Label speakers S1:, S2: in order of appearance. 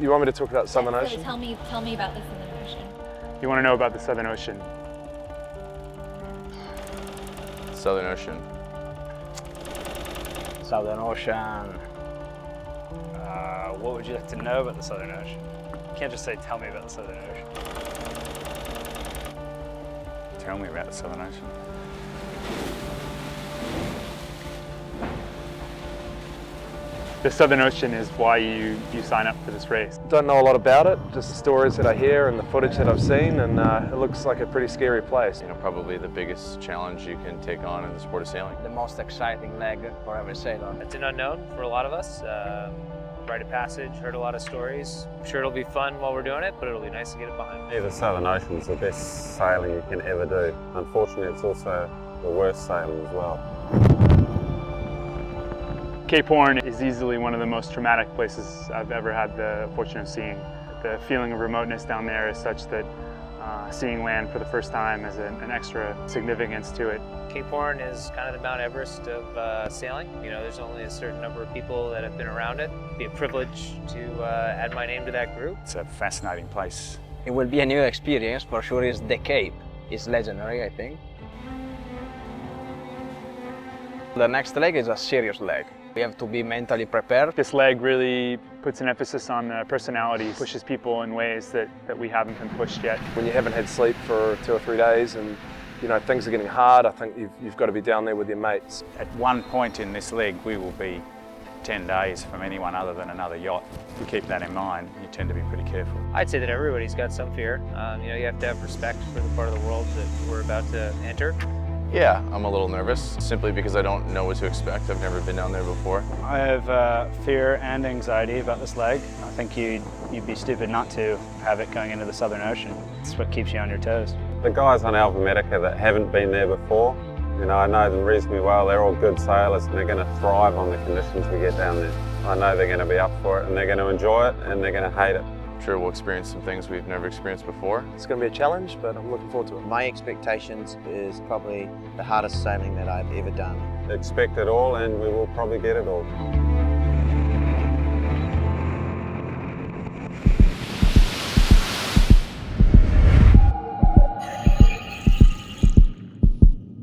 S1: You want me to talk about Southern
S2: So
S1: Ocean?
S2: tell me about the Southern Ocean.
S3: You want to know about the Southern Ocean?
S4: Southern Ocean.
S5: Southern Ocean.
S6: What would you like to know about the Southern Ocean? You can't just say, tell me about the Southern Ocean. Tell me about the Southern Ocean.
S3: The Southern Ocean is why you sign up for this race.
S1: Don't know a lot about it, just the stories that I hear and the footage that I've seen, and it looks like a pretty scary place.
S4: You know, probably the biggest challenge you can take on in the sport of sailing.
S5: The most exciting leg for every sailor.
S7: It's an unknown for a lot of us. Rite of passage, heard a lot of stories. I'm sure it'll be fun while we're doing it, but it'll be nice to get it behind me.
S8: Yeah, the Southern Ocean is the best sailing you can ever do. Unfortunately, it's also the worst sailing as well.
S3: Cape Horn is easily one of the most traumatic places I've ever had the fortune of seeing. The feeling of remoteness down there is such that seeing land for the first time has an extra significance to it.
S7: Cape Horn is kind of the Mount Everest of sailing. You know, there's only a certain number of people that have been around it. It'd be a privilege to add my name to that group.
S6: It's a fascinating place.
S5: It will be a new experience for sure. Is the Cape. It's legendary, I think. The next leg is a serious leg. We have to be mentally prepared.
S3: This leg really puts an emphasis on the personality, pushes people in ways that we haven't been pushed yet.
S1: When you haven't had sleep for 2 or 3 days and you know things are getting hard, I think you've got to be down there with your mates.
S6: At one point in this leg, we will be 10 days from anyone other than another yacht. If you keep that in mind, you tend to be pretty careful.
S7: I'd say that everybody's got some fear. You know, you have to have respect for the part of the world that we're about to enter.
S4: Yeah, I'm a little nervous simply because I don't know what to expect. I've never been down there before.
S6: I have fear and anxiety about this leg. I think you'd be stupid not to have it going into the Southern Ocean. It's what keeps you on your toes.
S8: The guys on Alvimedica that haven't been there before, you know, I know them reasonably well. They're all good sailors and they're going to thrive on the conditions we get down there. I know they're going to be up for it and they're going to enjoy it and they're going to hate it.
S4: I'm sure we'll experience some things we've never experienced before.
S1: It's going to be a challenge, but I'm looking forward to it.
S9: My expectations is probably the hardest sailing that I've ever done.
S8: Expect it all and we will probably get it all.